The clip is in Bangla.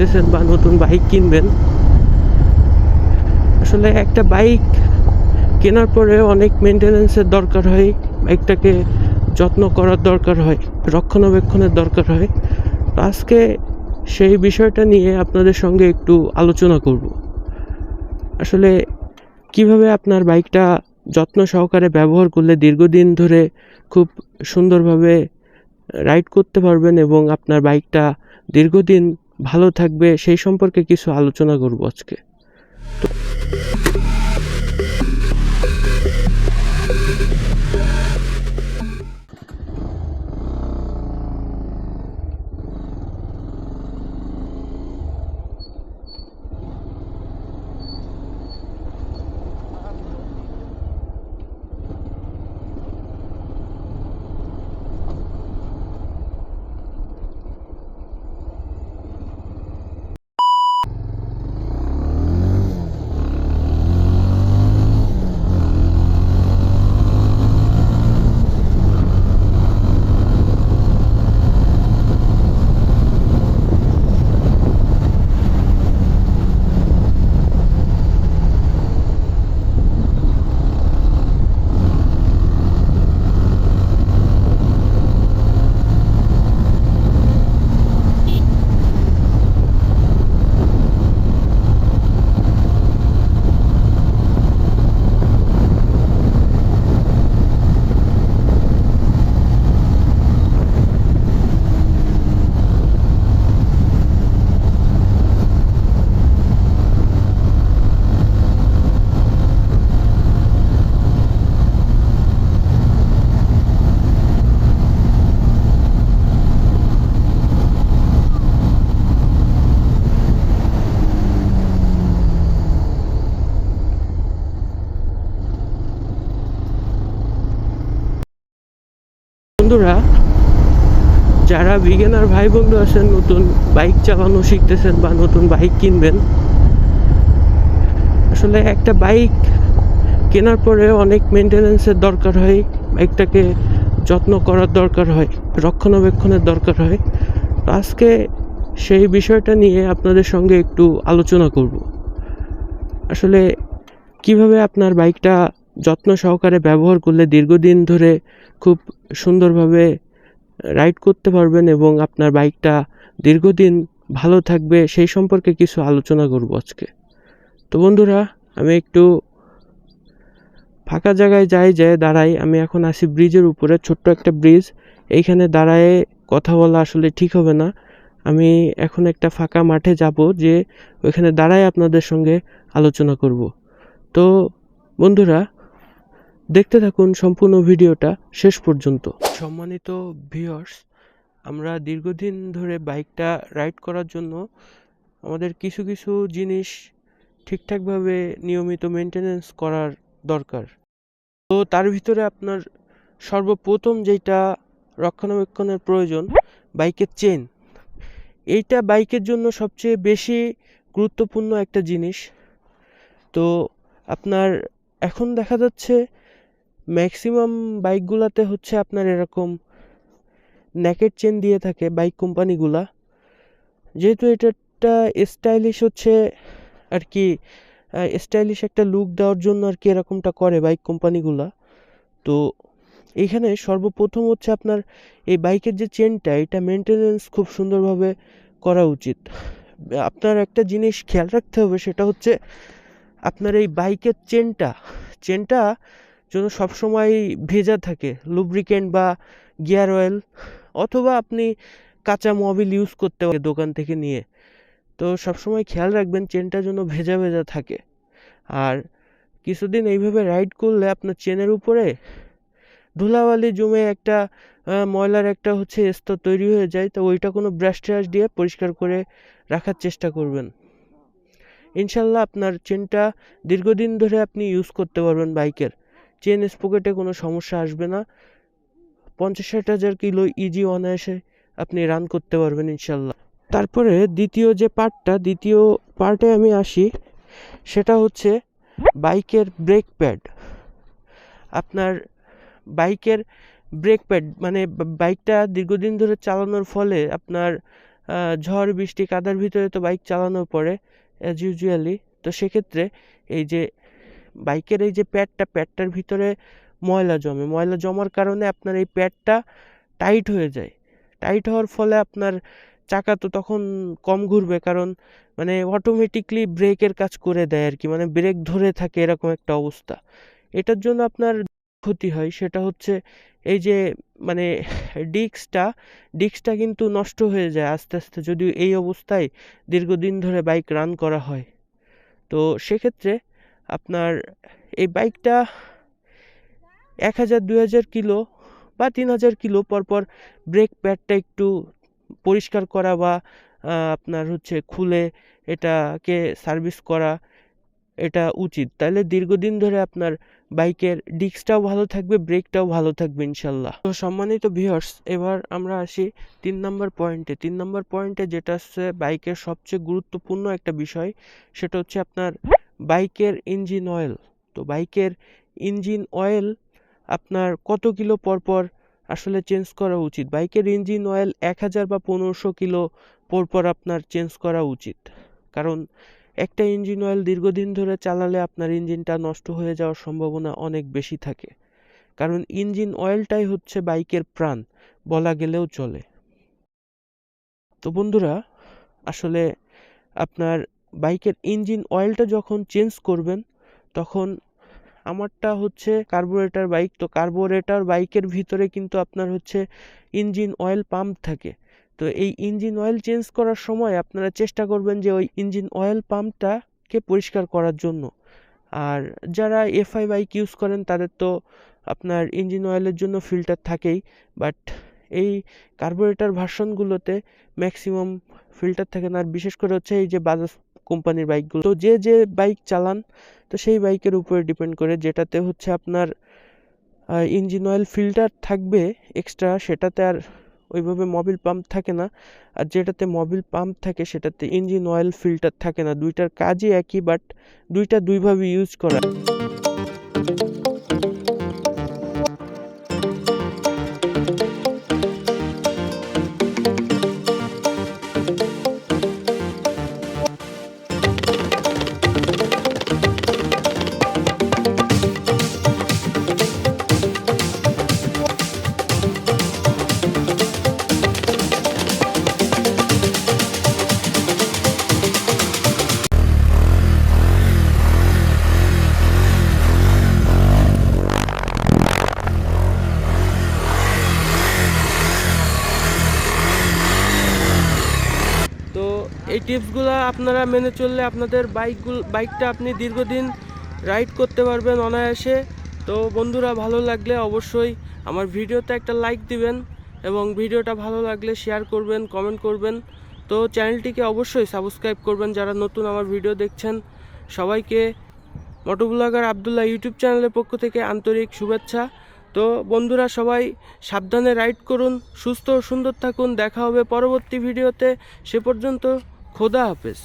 শিখতেছেন বা নতুন বাইক কিনবেন, আসলে একটা বাইক কেনার পরে অনেক মেনটেন্যান্সের দরকার হয়, বাইকটাকে যত্ন করার দরকার হয়, রক্ষণাবেক্ষণের দরকার হয়। তো আজকে সেই বিষয়টা নিয়ে আপনাদের সঙ্গে একটু আলোচনা করব। আসলে কিভাবে আপনার বাইকটা যত্ন সহকারে ব্যবহার করলে দীর্ঘদিন ধরে খুব সুন্দরভাবে রাইড করতে পারবেন এবং আপনার বাইকটা দীর্ঘদিন ভালো থাকবে, সেই সম্পর্কে কিছু আলোচনা করব আজকে। বন্ধুরা, যারা বিগিনার ভাই বন্ধু আছেন, নতুন বাইক চালানো শিখতেছেন বা নতুন বাইক কিনবেন, আসলে একটা বাইক কেনার পরে অনেক মেনটেন্যান্সের দরকার হয়, বাইকটাকে যত্ন করার দরকার হয়, রক্ষণাবেক্ষণের দরকার হয়। তো আজকে সেই বিষয়টা নিয়ে আপনাদের সঙ্গে একটু আলোচনা করব। আসলে কিভাবে আপনার বাইকটা যত্ন সহকারে ব্যবহার করলে দীর্ঘদিন ধরে খুব সুন্দরভাবে রাইড করতে পারবেন এবং আপনার বাইকটা দীর্ঘদিন ভালো থাকবে, সেই সম্পর্কে কিছু আলোচনা করব আজকে। তো বন্ধুরা, আমি একটু ফাঁকা জায়গায় যেয়ে দাঁড়াই। আমি এখন আছি ব্রিজের উপরে, ছোট্ট একটা ব্রিজ। এইখানে দাঁড়ায়ে কথা বলা আসলে ঠিক হবে না। আমি এখন একটা ফাঁকা মাঠে যাব, যে ওইখানে দাঁড়ায় আপনাদের সঙ্গে আলোচনা করব। তো বন্ধুরা, দেখতে থাকুন সম্পূর্ণ ভিডিওটা শেষ পর্যন্ত। সম্মানিত ভিউয়ার্স, আমরা দীর্ঘদিন ধরে বাইকটা রাইড করার জন্য আমাদের কিছু কিছু জিনিস ঠিকঠাকভাবে নিয়মিত মেনটেনেন্স করার দরকার। তো তার ভিতরে আপনার সর্বপ্রথম যেটা রক্ষণাবেক্ষণের প্রয়োজন, বাইকের চেন। এইটা বাইকের জন্য সবচেয়ে বেশি গুরুত্বপূর্ণ একটা জিনিস। তো আপনার এখন দেখা যাচ্ছে ম্যাক্সিমাম বাইকগুলাতে হচ্ছে আপনার এরকম নেকেড চেন দিয়ে থাকে বাইক কোম্পানিগুলা, যেহেতু এটা একটা স্টাইলিশ হচ্ছে আর কি, স্টাইলিশ একটা লুক দেওয়ার জন্য আর কি এরকমটা করে বাইক কোম্পানিগুলা। তো এইখানে সর্বপ্রথম হচ্ছে আপনার এই বাইকের যে চেনটা, এটা মেনটেনেন্স খুব সুন্দরভাবে করা উচিত। আপনার একটা জিনিস খেয়াল রাখতে হবে, সেটা হচ্ছে আপনার এই বাইকের চেনটা যেন সবসময় ভেজা থাকে, লুব্রিকেন্ট বা গিয়ার অয়েল, অথবা আপনি কাঁচা মোবিল ইউজ করতে পারেন দোকান থেকে নিয়ে। তো সবসময় খেয়াল রাখবেন চেনটা যেন ভেজা ভেজা থাকে। আর কিছুদিন এইভাবে রাইড করলে আপনার চেনের উপরে ধুলাবালি জমে একটা ময়লার একটা হচ্ছে স্তর তৈরি হয়ে যায়। তো ওইটা কোনো ব্রাশ ট্রাশ দিয়ে পরিষ্কার করে রাখার চেষ্টা করবেন। ইনশাল্লাহ আপনার চেনটা দীর্ঘদিন ধরে আপনি ইউজ করতে পারবেন বাইকের। চেন স্পকেটে কোনো সমস্যা আসবে না। 50-60 হাজার কিলো ইজি অনায়াসে আপনি রান করতে পারবেন ইনশাল্লাহ। তারপরে দ্বিতীয় পার্টে আমি আসি, সেটা হচ্ছে বাইকের ব্রেক প্যাড। আপনার বাইকের ব্রেক প্যাড মানে বাইকটা দীর্ঘদিন ধরে চালানোর ফলে আপনার ঝড় বৃষ্টি কাদার ভিতরে তো বাইক চালানো পড়ে অ্যাজ ইউজুয়ালি। তো সেক্ষেত্রে এই যে বাইকের এই যে প্যাডটার ভিতরে ময়লা জমে, ময়লা জমার কারণে আপনার এই প্যাডটা টাইট হয়ে যায়। টাইট হওয়ার ফলে আপনার চাকা তো তখন কম ঘুরবে, কারণ মানে অটোমেটিকলি ব্রেকের কাজ করে দেয় আর কি, মানে ব্রেক ধরে থাকে এরকম একটা অবস্থা। এটার জন্য আপনার ক্ষতি হয়, সেটা হচ্ছে এই যে মানে ডিস্কটা কিন্তু নষ্ট হয়ে যায় আস্তে আস্তে যদি এই অবস্থায় দীর্ঘদিন ধরে বাইক রান করা হয়। তো সেক্ষেত্রে আপনার এই বাইকটা 1000-2000 কিলো বা 3000 কিলো পরপর ব্রেক প্যাডটা একটু পরিষ্কার করা বা আপনার হচ্ছে খুলে এটাকে সার্ভিস করা এটা উচিত। তাহলে দীর্ঘদিন ধরে আপনার বাইকের ডিস্কটাও ভালো থাকবে, ব্রেকটাও ভালো থাকবে ইনশাল্লাহ। তো সম্মানিত ভিউয়ার্স, এবার আমরা আসি 3 নম্বর পয়েন্টে। 3 নম্বর পয়েন্টে যেটা হচ্ছে বাইকের সবচেয়ে গুরুত্বপূর্ণ একটা বিষয়, সেটা হচ্ছে আপনার বাইকের ইঞ্জিন অয়েল। তো বাইকের ইঞ্জিন অয়েল আপনার কত কিলো পরপর আসলে চেঞ্জ করা উচিত? বাইকের ইঞ্জিন অয়েল 1000 বা 1500 কিলো পরপর আপনার চেঞ্জ করা উচিত। কারণ একটা ইঞ্জিন অয়েল দীর্ঘদিন ধরে চালালে আপনার ইঞ্জিনটা নষ্ট হয়ে যাওয়ার সম্ভাবনা অনেক বেশি থাকে। কারণ ইঞ্জিন অয়েলটাই হচ্ছে বাইকের প্রাণ বলা গেলেও চলে। তো বন্ধুরা, আসলে আপনার বাইকের ইঞ্জিন অয়েলটা যখন চেঞ্জ করবেন, তখন আমারটা হচ্ছে কার্বোরেটর বাইক। তো কার্বোরেটর বাইকের ভিতরে কিন্তু আপনার হচ্ছে ইঞ্জিন অয়েল পাম্প থাকে। তো এই ইঞ্জিন অয়েল চেঞ্জ করার সময় আপনারা চেষ্টা করবেন যে ওই ইঞ্জিন অয়েল পাম্পটাকে পরিষ্কার করার জন্য। আর যারা এফআই বাইক ইউজ করেন তাদের তো আপনার ইঞ্জিন অয়েলের জন্য ফিল্টার থাকেই, বাট এই কার্বোরেটর ভার্সনগুলোতে ম্যাক্সিমাম ফিল্টার থাকে না। আর বিশেষ করে হচ্ছে এই যে বাজাজ কোম্পানির বাইকগুলো, তো যে বাইক চালান তো সেই বাইকের উপরে ডিপেন্ড করে, যেটাতে হচ্ছে আপনার ইঞ্জিন অয়েল ফিল্টার থাকবে এক্সট্রা, সেটাতে আর ওইভাবে মোবিল পাম্প থাকে না। আর যেটাতে মোবিল পাম্প থাকে সেটাতে ইঞ্জিন অয়েল ফিল্টার থাকে না। দুইটার কাজই একই, বাট দুইটা দুইভাবে ইউজ করা। তো এই টিপসগুলো আপনারা মেনে চললে আপনাদের বাইকটা আপনি দীর্ঘদিন রাইড করতে পারবেন অনায়াসে। তো বন্ধুরা, ভালো লাগলে অবশ্যই আমার ভিডিওতে একটা লাইক দিবেন এবং ভিডিওটা ভালো লাগলে শেয়ার করবেন, কমেন্ট করবেন। তো চ্যানেলটিকে অবশ্যই সাবস্ক্রাইব করবেন যারা নতুন আমার ভিডিও দেখছেন। সবাইকে মোটোব্লগার আবদুল্লাহ ইউটিউব চ্যানেলের পক্ষ থেকে আন্তরিক শুভেচ্ছা। তো বন্ধুরা, সবাই সাবধানে রাইড করুন, সুস্থ ও সুন্দর থাকুন। দেখা হবে পরবর্তী ভিডিওতে। সে পর্যন্ত খোদা হাফেজ।